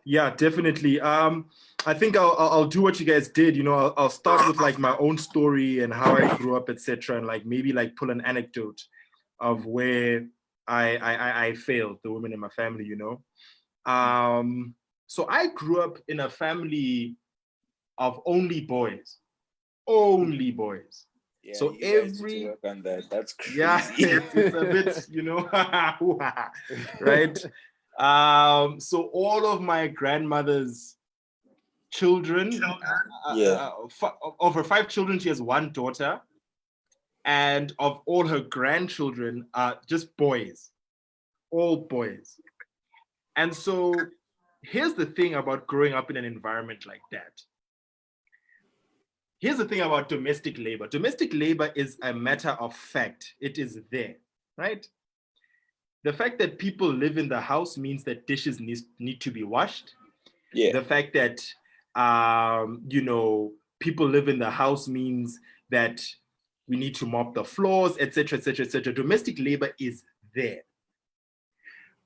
Yeah, definitely. I think I'll do what you guys did. I'll start with like my own story and how I grew up, etc., and like maybe like pull an anecdote of where I failed the women in my family. Um, so I grew up in a family of only boys. Yeah, So you guys need to every work on that. That's yeah, crazy. it's a bit, right? So all of my grandmother's children, Yeah. of her 5 children, she has one daughter, and of all her grandchildren are just boys, all boys. And so here's the thing about growing up in an environment like that. Here's the thing about domestic labor. Domestic labor is a matter of fact. It is there, right? The fact that people live in the house means that dishes need to be washed. Yeah. The fact that people live in the house means that we need to mop the floors, etc., etc., etc. Domestic labor is there.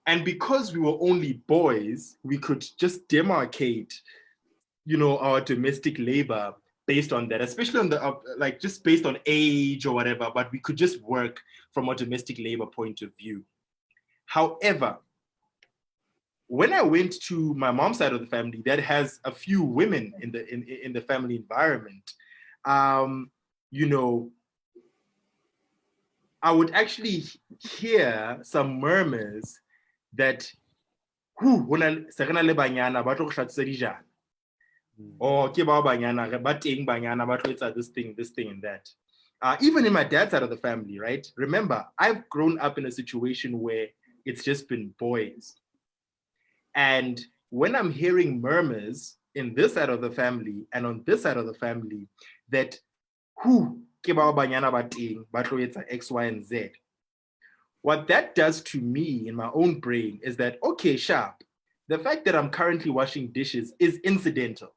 And because we were only boys, we could just demarcate, our domestic labor based on that, especially on the like just based on age or whatever. But we could just work from a domestic labor point of view. However, when I went to my mom's side of the family, that has a few women in the family environment, um, you know, I would actually hear some murmurs that, se re na le banyana ba tlo go hlatsisa dijana. Or ke ba banyana ba teng banyana ba tlo etsa this thing and that. Even in my dad's side of the family, right? Remember, I've grown up in a situation where it's just been boys. And when I'm hearing murmurs in this side of the family and on this side of the family that ke ba banyana ba teng ba tlo etsa X, Y, and Z, what that does to me in my own brain is that, okay, sharp, the fact that I'm currently washing dishes is incidental.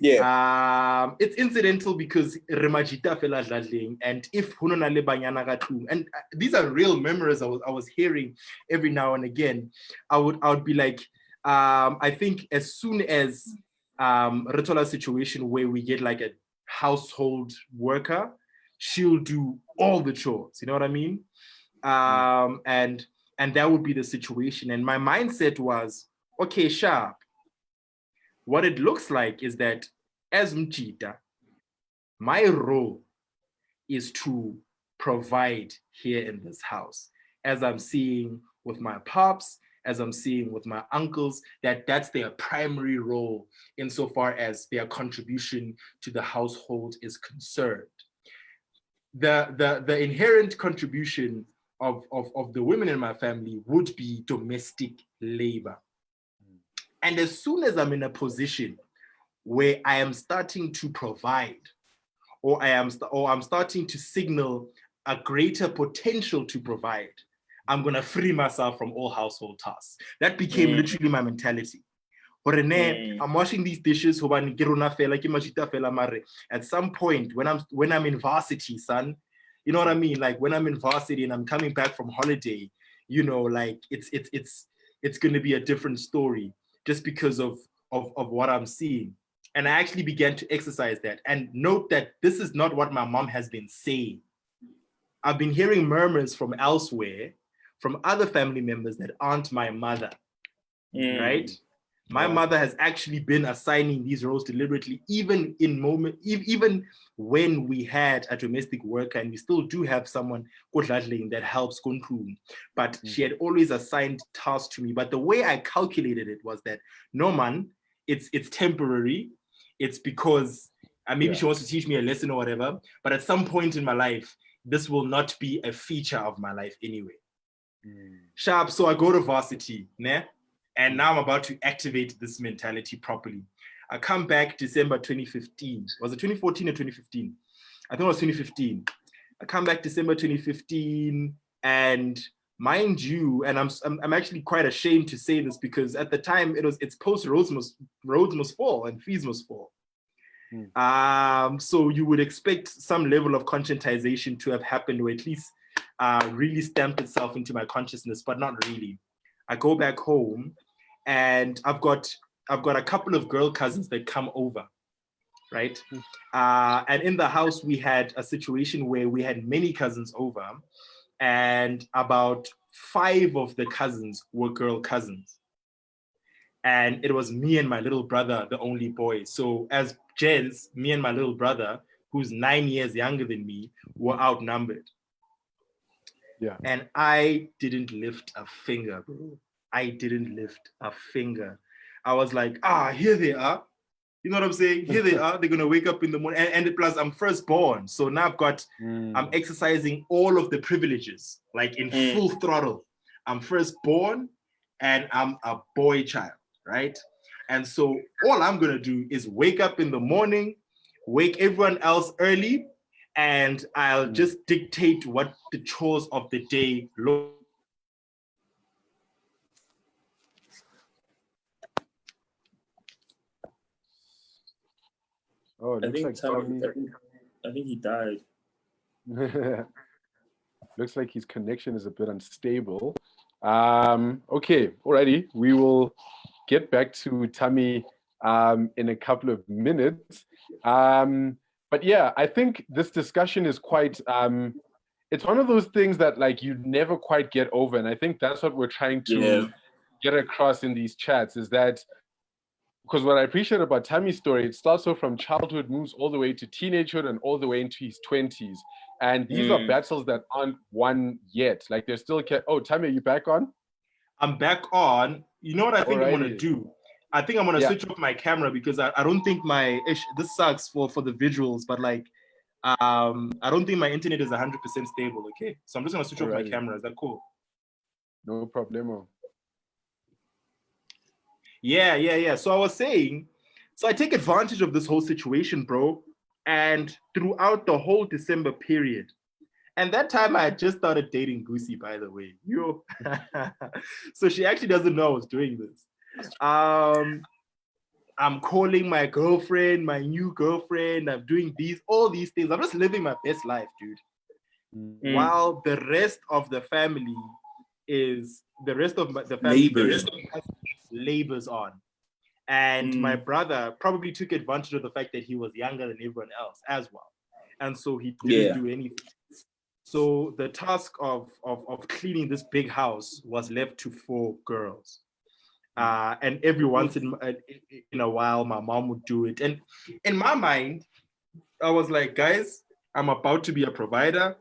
Yeah. It's incidental because remajita fela dladling, and if hunona le banyana ka tlung, and these are real memories I was hearing every now and again. I would be like, I think as soon as Retola situation where we get like a household worker, she'll do all the chores. You know what I mean? And that would be the situation. And my mindset was, okay, sharp. What it looks like is that as Mchita, my role is to provide here in this house. As I'm seeing with my pops, as I'm seeing with my uncles, that's their primary role insofar as their contribution to the household is concerned. The inherent contribution of the women in my family would be domestic labor. And as soon as I'm in a position where I am starting to provide, or I'm starting to signal a greater potential to provide, I'm gonna free myself from all household tasks. That became literally my mentality. I'm washing these dishes. At some point, when I'm in varsity, son, you know what I mean? Like when I'm in varsity and I'm coming back from holiday, like it's gonna be a different story just because of what I'm seeing. And I actually began to exercise that. And note that this is not what my mom has been saying. I've been hearing murmurs from elsewhere, from other family members that aren't my mother, right? My mother has actually been assigning these roles deliberately, even even when we had a domestic worker, and we still do have someone that helps Kunklum, but she had always assigned tasks to me. But the way I calculated it was that no man, it's temporary. It's because maybe she wants to teach me a lesson or whatever. But at some point in my life, this will not be a feature of my life anyway. Sharp. So I go to varsity, né? And now I'm about to activate this mentality properly. I come back December 2015. Was it 2014 or 2015? I think it was 2015. I come back December 2015, and mind you, and I'm actually quite ashamed to say this because at the time it's post roads must fall and fees must fall. So you would expect some level of conscientization to have happened, or at least really stamped itself into my consciousness, but not really. I go back home, and I've got a couple of girl cousins that come over, right? And in the house, we had a situation where we had many cousins over, and about 5 of the cousins were girl cousins. And it was me and my little brother, the only boy. So as gents, me and my little brother, who's 9 years younger than me, were outnumbered. Yeah. And I didn't lift a finger, bro. I didn't lift a finger. I was like, here they are. You know what I'm saying? Here they are. They're going to wake up in the morning. And plus, I'm firstborn. So now I'm exercising all of the privileges, like in full throttle. I'm firstborn and I'm a boy child, right? And so all I'm going to do is wake up in the morning, wake everyone else early, and I'll just dictate what the chores of the day look. Oh, it looks like Tommy. I think he died. Looks like his connection is a bit unstable. Okay, alrighty. We will get back to Tommy in a couple of minutes. But yeah, I think this discussion is quite, it's one of those things that like you never quite get over. And I think that's what we're trying to get across in these chats, is that because what I appreciate about Tammy's story, it starts off from childhood, moves all the way to teenagehood and all the way into his 20s. And these are battles that aren't won yet. Like they're still, oh, Tammy, are you back on? I'm back on. You know what I think I'm going to do? I think I'm going to switch off my camera because I don't think this sucks for the visuals, but like, I don't think my internet is 100% stable, okay? So I'm just going to switch off my camera. Is that cool? No problemo. Yeah. So I was saying, so I take advantage of this whole situation, bro. And throughout the whole December period, and that time I had just started dating Goosey, by the way. So she actually doesn't know I was doing this. I'm calling my girlfriend, my new girlfriend. I'm doing all these things. I'm just living my best life, dude. While the rest of the family labors on. And my brother probably took advantage of the fact that he was younger than everyone else as well. And so he didn't do anything. So the task of cleaning this big house was left to 4 girls. And every once in a while, my mom would do it. And in my mind, I was like, guys, I'm about to be a provider.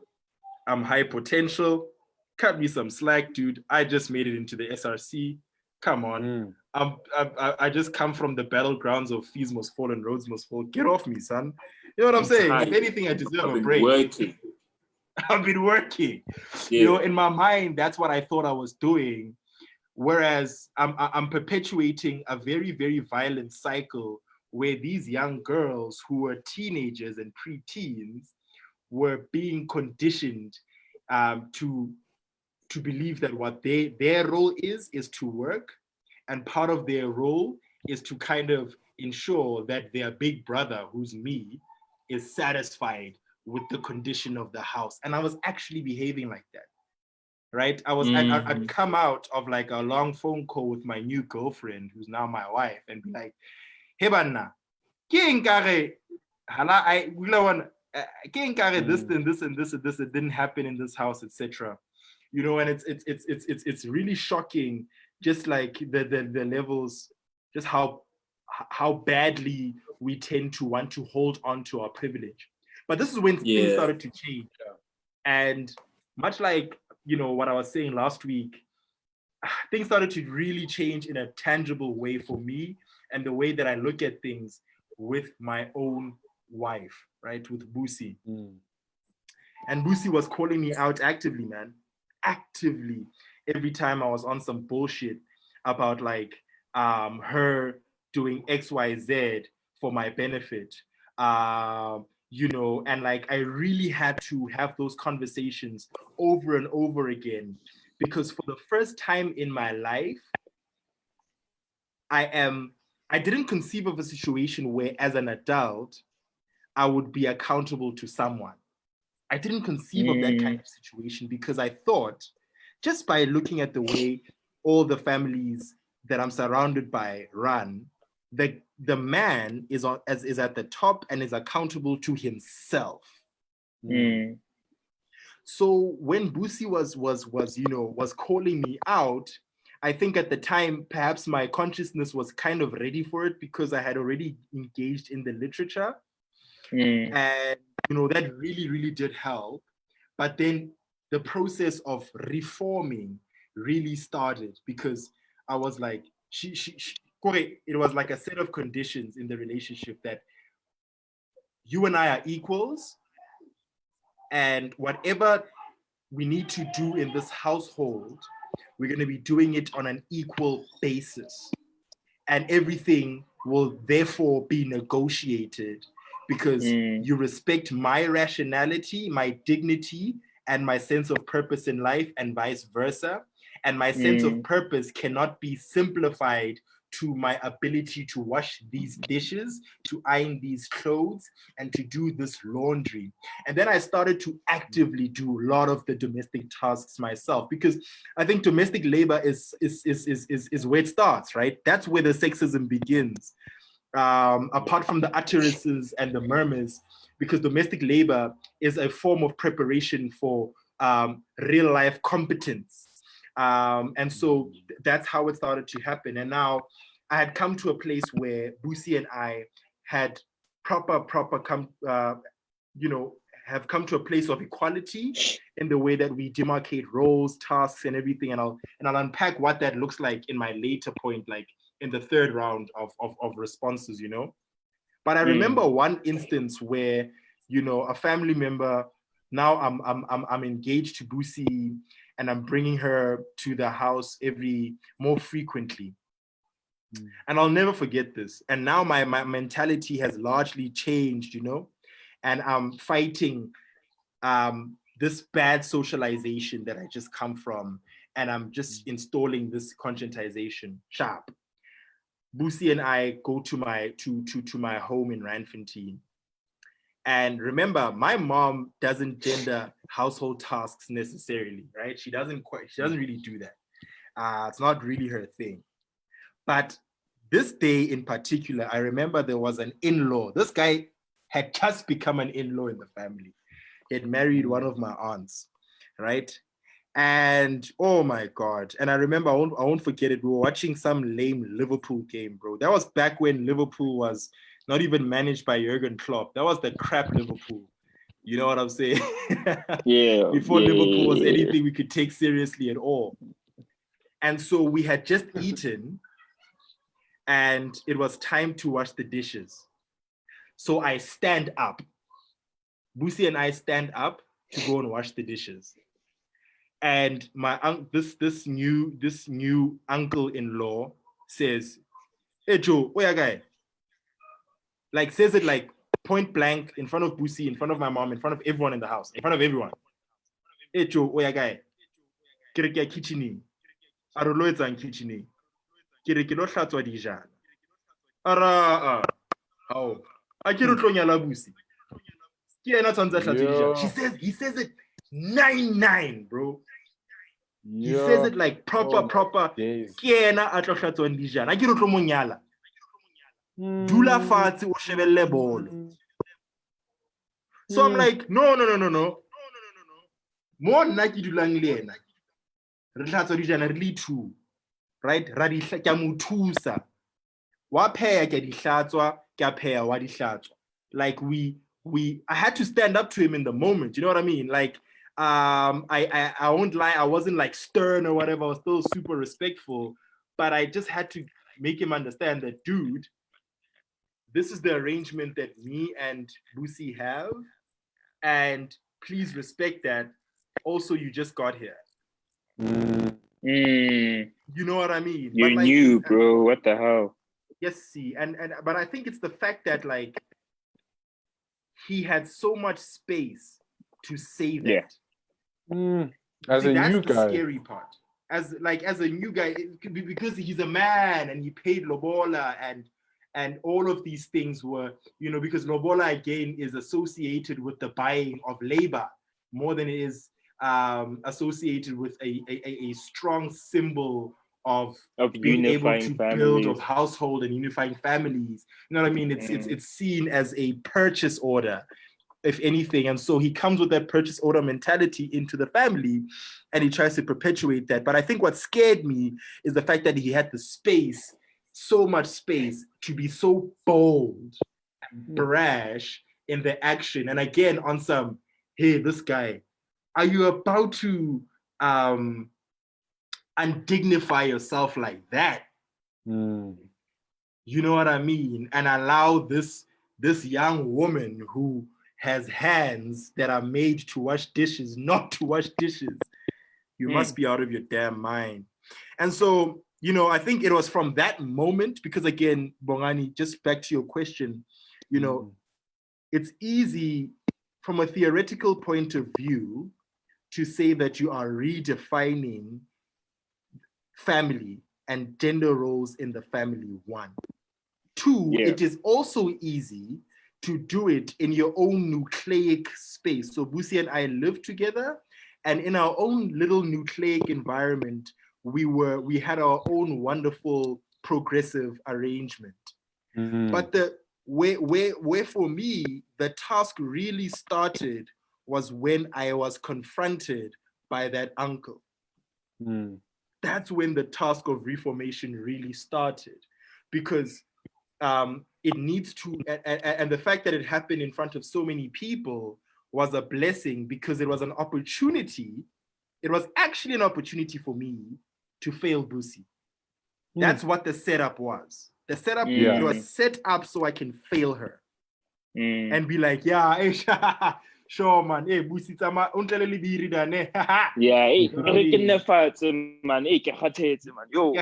I'm high potential. Cut me some slack, dude. I just made it into the SRC. Come on. I just come from the battlegrounds of Fees Must Fall and Roads Must Fall. Get off me, son. You know what I'm saying? If anything, I deserve a break. I've been working. Yeah. You know, in my mind, that's what I thought I was doing. Whereas I'm perpetuating a very, very violent cycle where these young girls who were teenagers and preteens were being conditioned to believe that what their role is to work, and part of their role is to kind of ensure that their big brother, who's me, is satisfied with the condition of the house. And I was actually behaving like that, right? I'd come out of like a long phone call with my new girlfriend, who's now my wife, and be like, hey banna, this and this and this and this, it didn't happen in this house, etc. You know, and it's really shocking, just like the levels, just how badly we tend to want to hold on to our privilege. But this is when things started to change. And much like, you know, what I was saying last week, things started to really change in a tangible way for me, and the way that I look at things with my own wife, right? With Busi. And Busi was calling me out actively, man. Actively. Every time I was on some bullshit about like her doing XYZ for my benefit. You know, and like I really had to have those conversations over and over again, because for the first time in my life, I didn't conceive of a situation where as an adult, I would be accountable to someone. I didn't conceive of that kind of situation, because I thought, just by looking at the way all the families that I'm surrounded by run, the man is at the top and is accountable to himself. Mm. So when Busi was calling me out, I think at the time perhaps my consciousness was kind of ready for it because I had already engaged in the literature, and that really, really did help. But then the process of reforming really started because I was like, it was like a set of conditions in the relationship that you and I are equals, and whatever we need to do in this household, we're going to be doing it on an equal basis. And everything will therefore be negotiated because you respect my rationality, my dignity, and my sense of purpose in life, and vice versa. And my sense of purpose cannot be simplified to my ability to wash these dishes, to iron these clothes, and to do this laundry. And then I started to actively do a lot of the domestic tasks myself, because I think domestic labor is where it starts, right? That's where the sexism begins. Apart from the utterances and the murmurs, because domestic labor is a form of preparation for real life competence. And so that's how it started to happen. And now I had come to a place where Busi and I had proper come, have come to a place of equality in the way that we demarcate roles, tasks, and everything. And I'll unpack what that looks like in my later point, like in the third round of responses, But I remember one instance where, a family member, now I'm engaged to Busi, and I'm bringing her to the house more frequently. And I'll never forget this. And now my mentality has largely changed, and I'm fighting this bad socialization that I just come from, and I'm just installing this conscientization sharp. Busi and I go to my home in Randfontein. And remember, my mom doesn't gender household tasks necessarily, right? She doesn't really do that. It's not really her thing. But this day in particular, I remember there was an in-law. This guy had just become an in-law in the family. He had married one of my aunts, right? And oh my God. And I remember, I won't forget it. We were watching some lame Liverpool game, bro. That was back when Liverpool was not even managed by Jurgen Klopp. That was the crap Liverpool. You know what I'm saying? Yeah. Before Liverpool was anything we could take seriously at all. And so we had just eaten, and it was time to wash the dishes. So I stand up. Busi and I stand up to go and wash the dishes. And my this new uncle-in-law says, "Hey Joe, where guy?" Like says it like point blank in front of Busi, in front of my mom, in front of everyone in the house, in front of everyone. "Hey Joe, where guy? Kere ke kitchen. Arolo etsang kitchen. Kere ke lo hlatswa dijana." Ara how? A ke re tlo nyala Busi. Ke ena tshwantse a hlatswe dijana. He says it 9-9, bro. He says it like proper. Ke ena a tlo hlatswang dijana. A ke re tlo mo nyala. Dula fatshe o shebelle bolo. So I'm like, no. Mo nna ke dulang le ena. Re hlatswa dijana re le two. Right? Ra di ke a mo thusa. Wa pheya ke di hlatswa, ke a pheya wa di hlatswa. Like I had to stand up to him in the moment. You know what I mean? Like I won't lie, I wasn't like stern or whatever. I was still super respectful, but I just had to make him understand that, dude, this is the arrangement that me and Busi have, and please respect that. Also, you just got here. You know what I mean? You're new, bro. What the hell? Yes, see, but I think it's the fact that like he had so much space to say that. As a new guy, scary part. As a new guy, because he's a man and he paid lobola and all of these things were, because lobola again is associated with the buying of labor more than it is associated with a strong symbol of being able unifying to build of families. household and unifying families. You know what I mean? It's seen as a purchase order, if anything. And so he comes with that purchase order mentality into the family, and he tries to perpetuate that. But I think what scared me is the fact that he had the space, so much space, to be so bold and brash in the action. And again, on some, hey, this guy, are you about to undignify yourself like that? You know what I mean? And allow this young woman who has hands that are made to wash dishes not to wash dishes. You must be out of your damn mind. And so, you know, I think it was from that moment, because again, Bongani, just back to your question, you know, it's easy from a theoretical point of view to say that you are redefining family and gender roles in the family, one. Two, it is also easy to do it in your own nucleic space. So Busi and I lived together, and in our own little nucleic environment, we had our own wonderful progressive arrangement. But where for me the task really started was when I was confronted by that uncle. That's when the task of reformation really started, because it needs to, and the fact that it happened in front of so many people was a blessing, because it was an opportunity. It was actually an opportunity for me to fail Busi. That's what the setup was. The setup, it was set up so I can fail her and be like, yeah, hey, sure, man. Hey, Busi, tama, untlele biri da ne. Yeah, hey, man. Hey, man. Yo,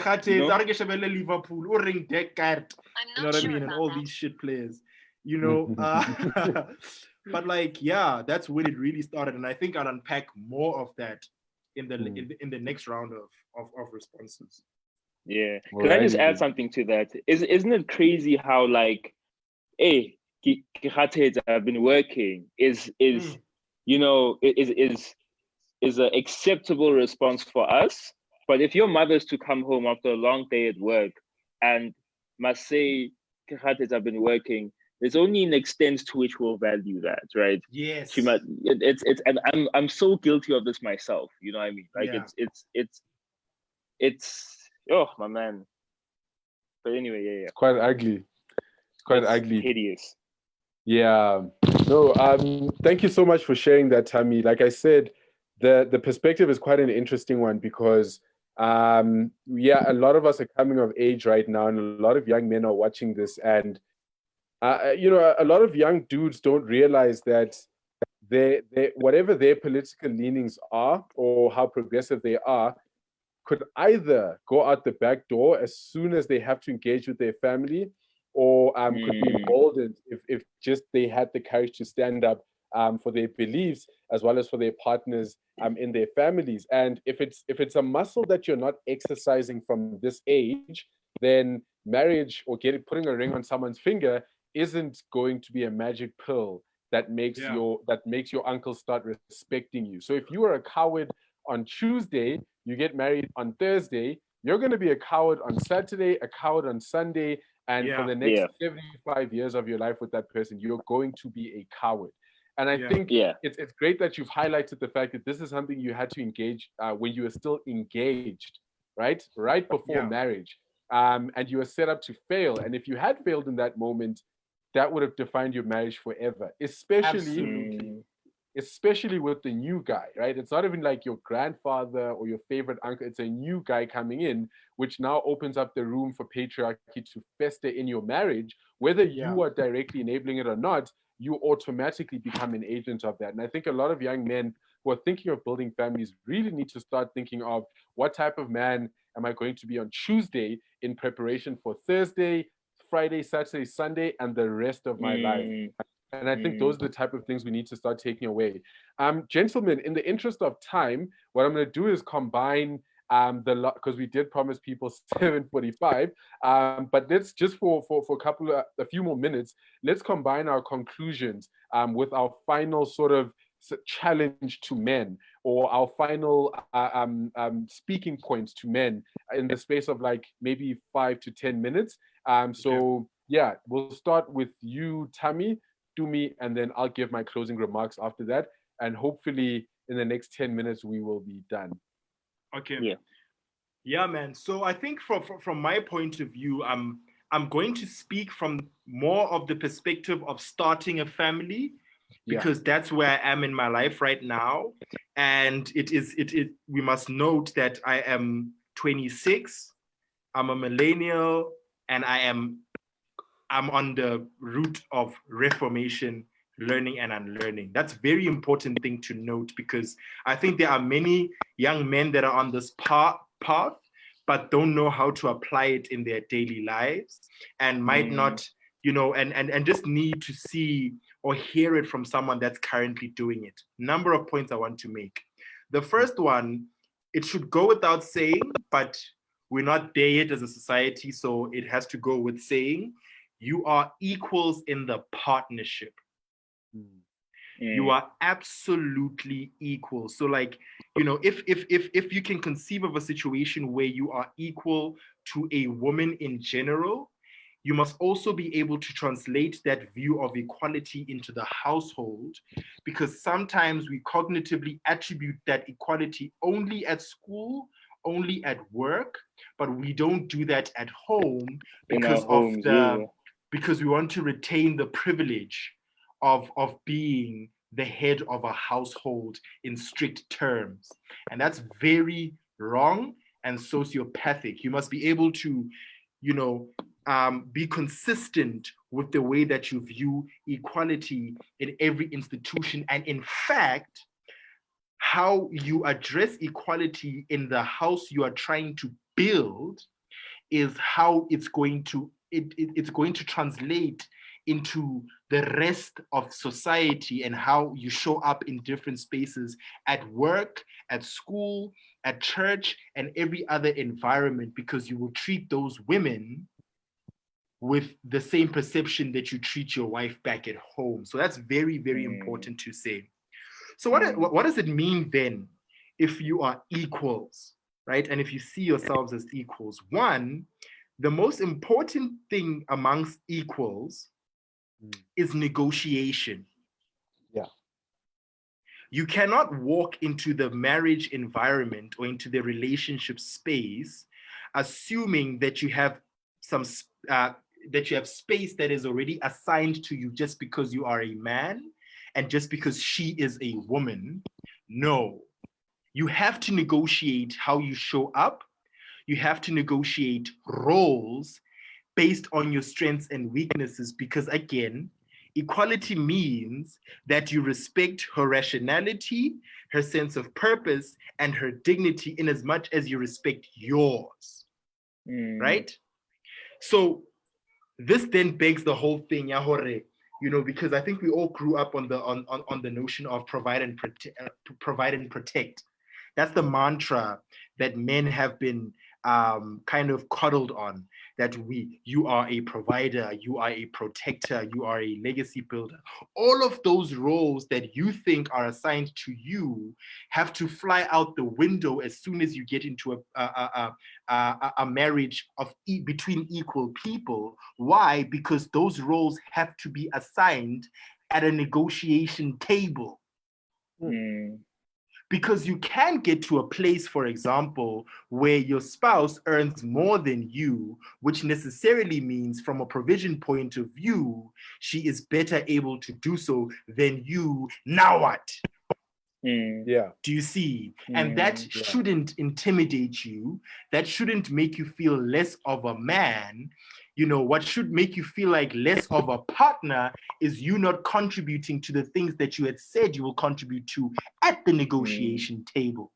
Liverpool, or ring deck card. You know what I mean? And all these shit players, you know. But like, yeah, that's when it really started, and I think I'll unpack more of that in the next round of responses. Yeah. Can I just add something to that? Isn't it crazy how, like, hey, I've been working is you know, is an acceptable response for us. But if your mother's to come home after a long day at work and must say, I've been working, there's only an extent to which we'll value that, right? Yes. She might, and I'm so guilty of this myself. You know what I mean? Like it's oh my man. But anyway, yeah. It's quite ugly. It's quite ugly. Hideous. Yeah. No, thank you so much for sharing that, Tammy. Like I said, the perspective is quite an interesting one, because a lot of us are coming of age right now, and a lot of young men are watching this, and you know, a lot of young dudes don't realize that they whatever their political leanings are or how progressive they are could either go out the back door as soon as they have to engage with their family, or could be emboldened if just they had the courage to stand up for their beliefs as well as for their partners in their families. And if it's a muscle that you're not exercising from this age, then marriage or putting a ring on someone's finger isn't going to be a magic pill that makes your uncle start respecting you. So if you are a coward on Tuesday, you get married on Thursday, you're going to be a coward on Saturday, a coward on Sunday, and for the next 75 years of your life with that person, you're going to be a coward. And I think it's great that you've highlighted the fact that this is something you had to engage when you were still engaged, right? Right before marriage. And you were set up to fail. And if you had failed in that moment, that would have defined your marriage forever, especially with the new guy, right? It's not even like your grandfather or your favorite uncle. It's a new guy coming in, which now opens up the room for patriarchy to fester in your marriage. Whether you are directly enabling it or not, you automatically become an agent of that. And I think a lot of young men who are thinking of building families really need to start thinking of what type of man am I going to be on Tuesday in preparation for Thursday, Friday, Saturday, Sunday, and the rest of my life. And I think those are the type of things we need to start taking away. Gentlemen, in the interest of time, what I'm going to do is combine because we did promise people 7:45. But let's just for a few more minutes, let's combine our conclusions with our final sort of challenge to men. or our final speaking points to men in the space of like maybe 5 to 10 minutes. So yeah, we'll start with you, Tammy, Tumi, and then I'll give my closing remarks after that. And hopefully in the next 10 minutes, we will be done. Okay. Yeah. Yeah, man. So I think from my point of view, I'm going to speak from more of the perspective of starting a family, because that's where I am in my life right now. And we must note that I am 26, I'm a millennial, and I'm on the route of reformation, learning and unlearning. That's a very important thing to note, because I think there are many young men that are on this path but don't know how to apply it in their daily lives, and might not, and just need to see or hear it from someone that's currently doing it. Number of points I want to make. The first one, it should go without saying, but we're not there yet as a society, so it has to go with saying, you are equals in the partnership. You are absolutely equal. So like, if you can conceive of a situation where you are equal to a woman in general, you must also be able to translate that view of equality into the household, because sometimes we cognitively attribute that equality only at school, only at work, but we don't do that at home because because we want to retain the privilege of being the head of a household in strict terms. And that's very wrong and sociopathic. You must be able to, be consistent with the way that you view equality in every institution. And in fact, how you address equality in the house you are trying to build is how it's going to translate into the rest of society, and how you show up in different spaces at work, at school, at church, and every other environment, because you will treat those women with the same perception that you treat your wife back at home. So that's very, very important to say. So what does it mean then if you are equals, right? And if you see yourselves as equals? One, the most important thing amongst equals is negotiation. Yeah. You cannot walk into the marriage environment or into the relationship space assuming that you have space that is already assigned to you just because you are a man and just because she is a woman. No, you have to negotiate how you show up. You have to negotiate roles based on your strengths and weaknesses, because again, equality means that you respect her rationality, her sense of purpose, and her dignity in as much as you respect yours, right? So this then begs the whole thing, Yahore, because I think we all grew up on the notion of provide and protect. That's the mantra that men have been kind of coddled on, that you are a provider, you are a protector, you are a legacy builder. All of those roles that you think are assigned to you have to fly out the window as soon as you get into a marriage between equal people. Why? Because those roles have to be assigned at a negotiation table. Because you can get to a place, for example, where your spouse earns more than you, which necessarily means from a provision point of view, she is better able to do so than you. Now what? Yeah. Do you see? And that shouldn't intimidate you. That shouldn't make you feel less of a man. What should make you feel like less of a partner is you not contributing to the things that you had said you will contribute to at the negotiation table.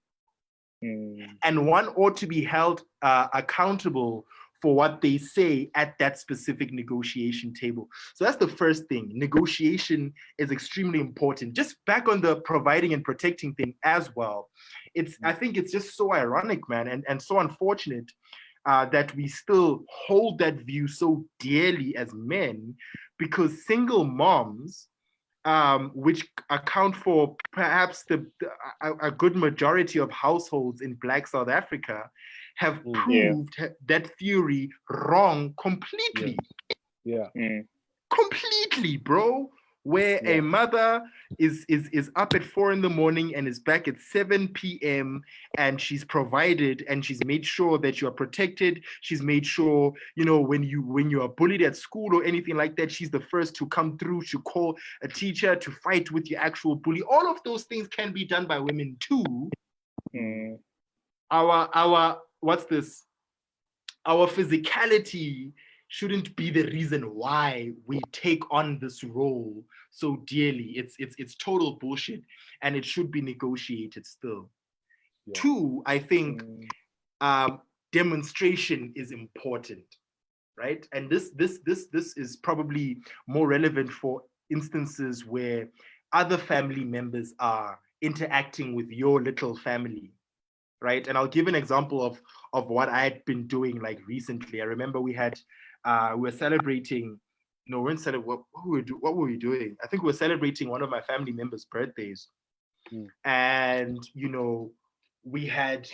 And one ought to be held accountable for what they say at that specific negotiation table. So that's the first thing. Negotiation is extremely important. Just back on the providing and protecting thing as well. I think it's just so ironic, man, and so unfortunate that we still hold that view so dearly as men, because single moms which account for perhaps a good majority of households in Black South Africa, have proved that theory wrong completely. Yeah. Completely, bro. Where a mother is up at 4 a.m. and is back at 7 p.m. and she's provided and she's made sure that you are protected. She's made sure, when you are bullied at school or anything like that, she's the first to come through, to call a teacher, to fight with your actual bully. All of those things can be done by women too. Our what's this? Our physicality shouldn't be the reason why we take on this role so dearly. It's total bullshit, and it should be negotiated still. Two, I think demonstration is important, right? And this is probably more relevant for instances where other family members are interacting with your little family, right? And I'll give an example of what I had been doing like recently. I remember we were celebrating. No, we weren't celebrating. What were we doing? I think we were celebrating one of my family members' birthdays, and we had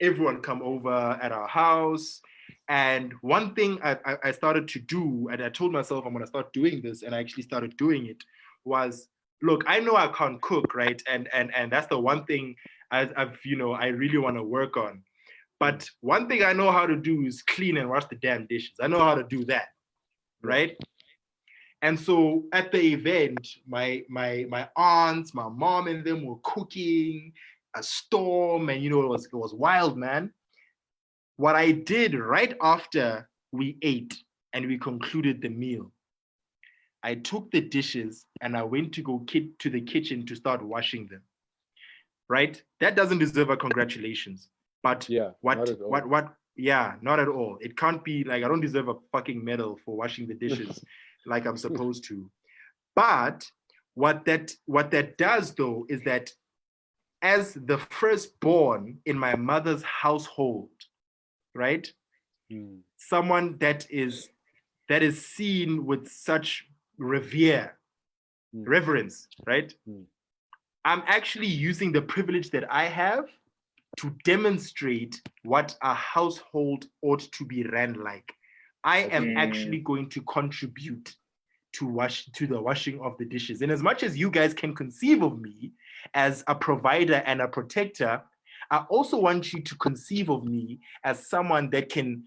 everyone come over at our house. And one thing I started to do, and I told myself I'm going to start doing this, and I actually started doing it, was, look, I know I can't cook, right? And that's the one thing I really want to work on. But one thing I know how to do is clean and wash the damn dishes. I know how to do that, right? And so at the event, my aunts, my mom, and them were cooking a storm, and it was wild, man. What I did right after we ate and we concluded the meal, I took the dishes and I went to go to the kitchen to start washing them. Right? That doesn't deserve a congratulations. But not at all. It can't be like I don't deserve a fucking medal for washing the dishes like I'm supposed to. But what that does though is that as the firstborn in my mother's household, right? Someone that is seen with such reverence, right? I'm actually using the privilege that I have to demonstrate what a household ought to be ran like. I am actually going to contribute to the washing of the dishes. And as much as you guys can conceive of me as a provider and a protector, I also want you to conceive of me as someone that can,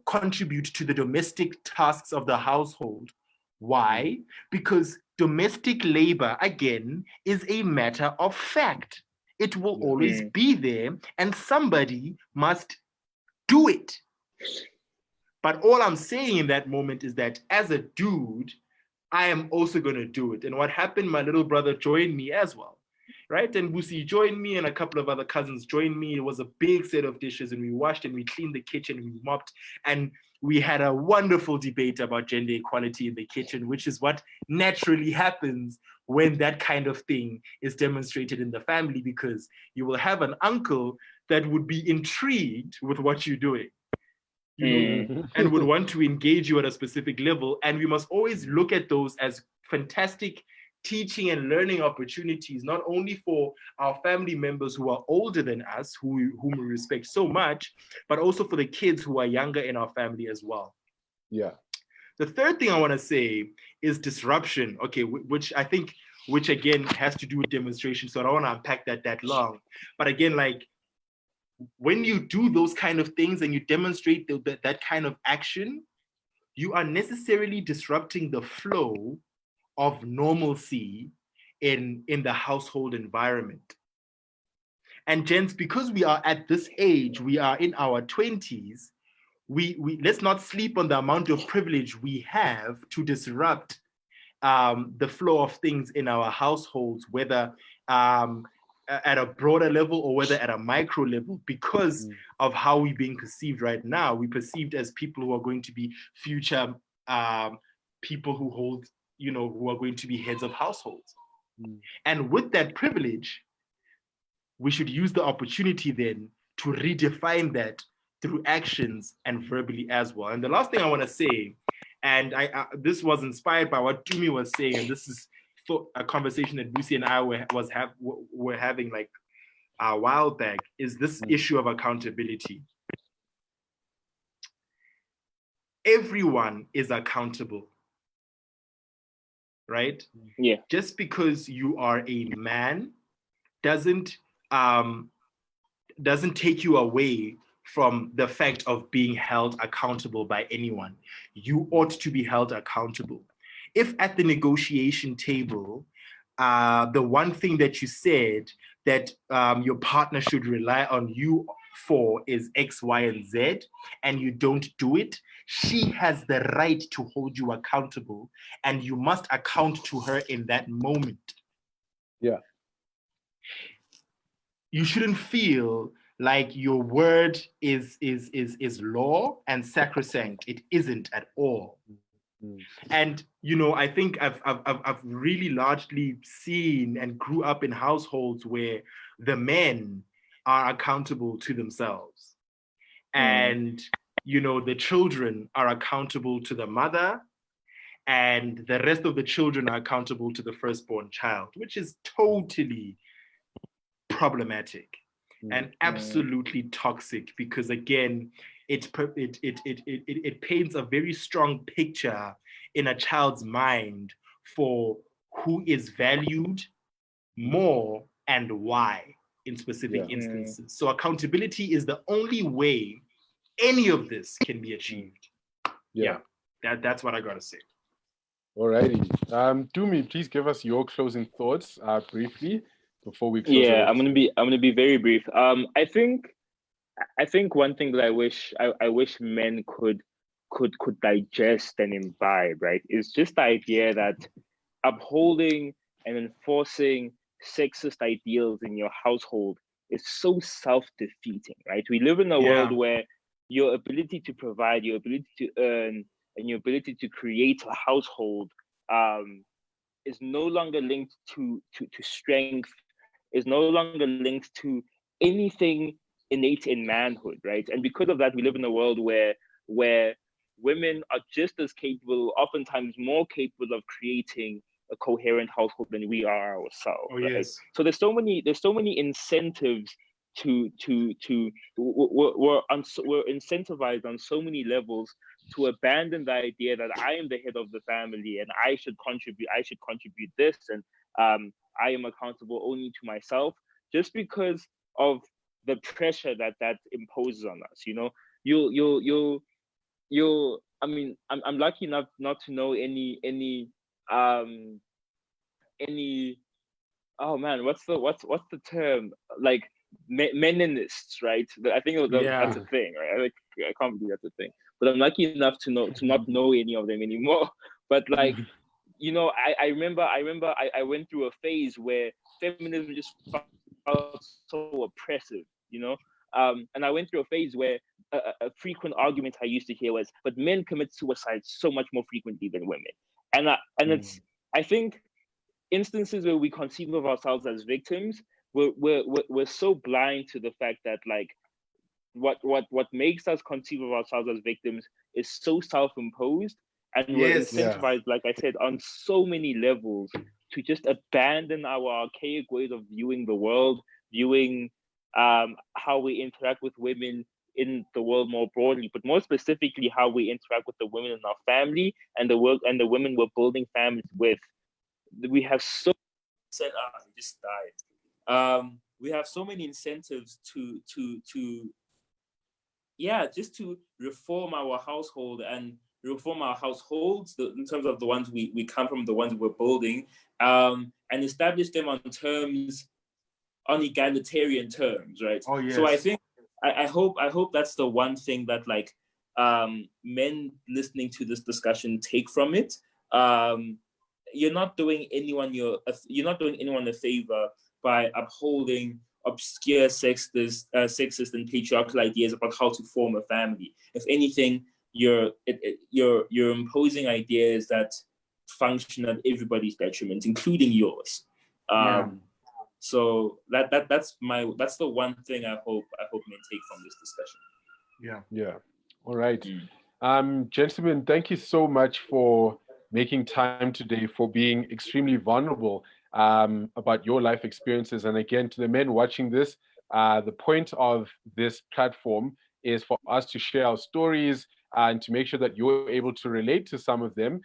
contribute to the domestic tasks of the household. Why? Because domestic labor, again, is a matter of fact. It will always be there, and somebody must do it. But all I'm saying in that moment is that as a dude, I am also going to do it. And what happened, my little brother joined me as well, right? And Busi joined me, and a couple of other cousins joined me. It was a big set of dishes, and we washed and we cleaned the kitchen and we mopped. And we had a wonderful debate about gender equality in the kitchen, which is what naturally happens when that kind of thing is demonstrated in the family, because you will have an uncle that would be intrigued with what you're doing, and would want to engage you at a specific level. And we must always look at those as fantastic teaching and learning opportunities, not only for our family members who are older than us, whom we respect so much, but also for the kids who are younger in our family as well. Yeah. The third thing I want to say is disruption, okay, which again has to do with demonstration. So I don't want to unpack that long. But again, like when you do those kind of things and you demonstrate that kind of action, you are necessarily disrupting the flow of normalcy in the household environment. And gents, because we are at this age, we are in our 20s, we let's not sleep on the amount of privilege we have to disrupt the flow of things in our households, whether at a broader level or whether at a micro level, because of how we're being perceived right now. We're perceived as people who are going to be future people who hold, who are going to be heads of households. And with that privilege, we should use the opportunity then to redefine that through actions and verbally as well. And the last thing I want to say, and this was inspired by what Tumi was saying, and this is a conversation that Lucy and I were having like a while back, is this issue of accountability. Everyone is accountable, right? Yeah. Just because you are a man doesn't take you away from the fact of being held accountable by anyone. You ought to be held accountable. If at the negotiation table, the one thing that you said that your partner should rely on you for is X, Y, and Z, and you don't do it, she has the right to hold you accountable, and you must account to her in that moment. Yeah. You shouldn't feel like your word is law and sacrosanct. It isn't at all. And I think I've really largely seen and grew up in households where the men are accountable to themselves, and the children are accountable to the mother, and the rest of the children are accountable to the firstborn child, which is totally problematic and absolutely toxic, because again, it paints a very strong picture in a child's mind for who is valued more and why in specific instances. So accountability is the only way any of this can be achieved. That's what I gotta say. Alrighty. Dumi, please give us your closing thoughts briefly before we close. Yeah, I'm gonna be very brief. I think one thing that I wish men could digest and imbibe, right, is just the idea that upholding and enforcing sexist ideals in your household is so self-defeating, right? We live in a world where your ability to provide, your ability to earn, and your ability to create a household is no longer linked to strength, is no longer linked to anything innate in manhood, right? And because of that, we live in a world where women are just as capable, oftentimes more capable, of creating a coherent household than we are ourselves. Oh, right? yes. So there's so many incentives we're incentivized on so many levels to abandon the idea that I am the head of the family and I should contribute this, and I am accountable only to myself, just because of the pressure that imposes on us. I mean, I'm lucky enough not to know any oh man, what's the term, like meninists, right? I think that's a thing, right? I can't believe that's a thing, but I'm lucky enough to not know any of them anymore. But like, I remember I went through a phase where feminism just felt so oppressive, and I went through a phase where a frequent argument I used to hear was, but men commit suicide so much more frequently than women. And it's, I think, instances where we conceive of ourselves as victims, we're so blind to the fact that, like, what makes us conceive of ourselves as victims is so self-imposed, and we're incentivized, like I said, on so many levels to just abandon our archaic ways of viewing the world, viewing how we interact with women in the world more broadly, but more specifically how we interact with the women in our family and the women we're building families with. We have so said, he just died. We have so many incentives to just to reform our household and reform our households in terms of the ones we come from, the ones we're building, and establish them on egalitarian terms, right? Oh, yes. So I think I hope that's the one thing that, like, men listening to this discussion take from it. You're not doing anyone a favor by upholding obscure sexist and patriarchal ideas about how to form a family. If anything, you're imposing ideas that function at everybody's detriment, including yours. So that's the one thing I hope men take from this discussion. All right. Gentlemen, thank you so much for making time today, for being extremely vulnerable about your life experiences. And again, to the men watching this, the point of this platform is for us to share our stories and to make sure that you're able to relate to some of them.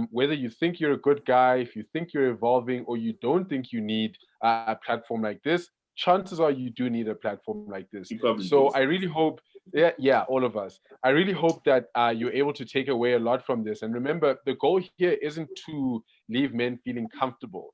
Whether you think you're a good guy, if you think you're evolving, or you don't think you need a platform like this, chances are you do need a platform like this. So I really hope, yeah, all of us. I really hope that you're able to take away a lot from this. And remember, the goal here isn't to leave men feeling comfortable.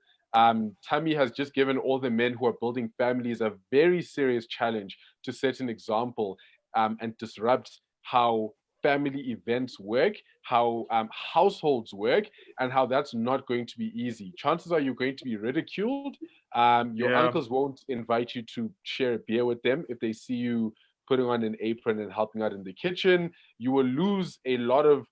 Tammy has just given all the men who are building families a very serious challenge to set an example and disrupt how family events work, how households work, and how that's not going to be easy. Chances are you're going to be ridiculed. Your uncles won't invite you to share a beer with them if they see you putting on an apron and helping out in the kitchen. You will lose a lot of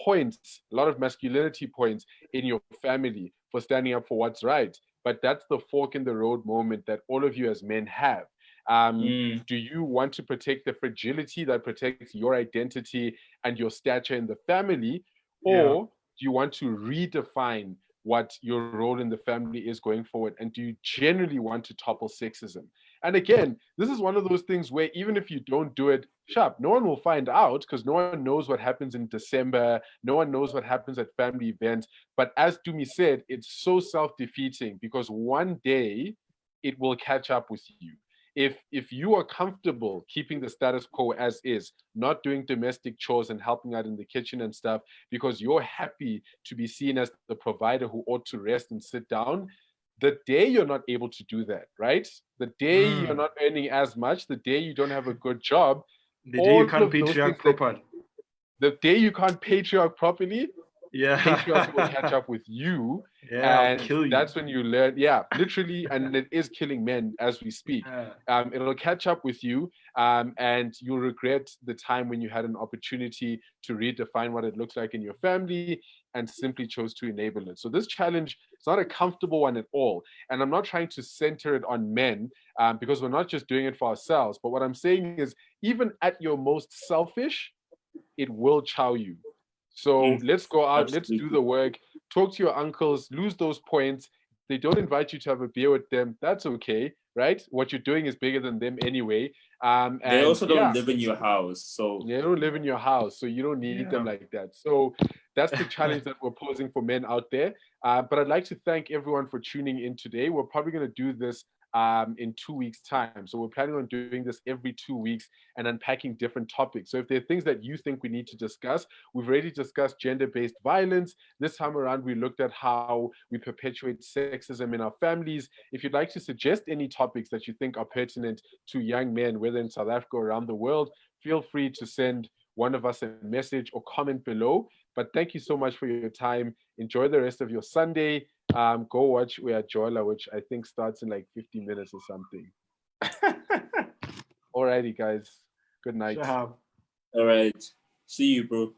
points, a lot of masculinity points in your family for standing up for what's right. But that's the fork in the road moment that all of you as men have. Do you want to protect the fragility that protects your identity and your stature in the family? Or do you want to redefine what your role in the family is going forward? And do you generally want to topple sexism? And again, this is one of those things where even if you don't do it sharp, no one will find out, because no one knows what happens in December. No one knows what happens at family events. But as Dumi said, it's so self-defeating, because one day it will catch up with you. If you are comfortable keeping the status quo as is, not doing domestic chores and helping out in the kitchen and stuff, because you're happy to be seen as the provider who ought to rest and sit down, the day you're not able to do that, right? The day you're not earning as much, the day you don't have a good job, the day you can't patriarch proper, the day you can't patriarch properly, patriarchy will catch up with you, and kill you. That's when you learn, literally, and it is killing men as we speak. It'll catch up with you, and you'll regret the time when you had an opportunity to redefine what it looks like in your family and simply chose to enable it. So this challenge is not a comfortable one at all, and I'm not trying to center it on men, because we're not just doing it for ourselves. But what I'm saying is, even at your most selfish, it will chow you. So let's go out, let's do the work, talk to your uncles, lose those points. If they don't invite you to have a beer with them, that's okay, right? What you're doing is bigger than them anyway. And they also don't live in your house. So they don't live in your house, so you don't need them like that. So that's the challenge that we're posing for men out there. But I'd like to thank everyone for tuning in today. We're probably going to do this in 2 weeks' time. So we're planning on doing this every 2 weeks and unpacking different topics. So if there are things that you think we need to discuss, we've already discussed gender-based violence. This time around, we looked at how we perpetuate sexism in our families. If you'd like to suggest any topics that you think are pertinent to young men, whether in South Africa or around the world, feel free to send one of us a message or comment below. But thank you so much for your time. Enjoy the rest of your Sunday. Go watch Jola, which I think starts in like 50 minutes or something. Alrighty, guys. Good night. All right. See you, bro.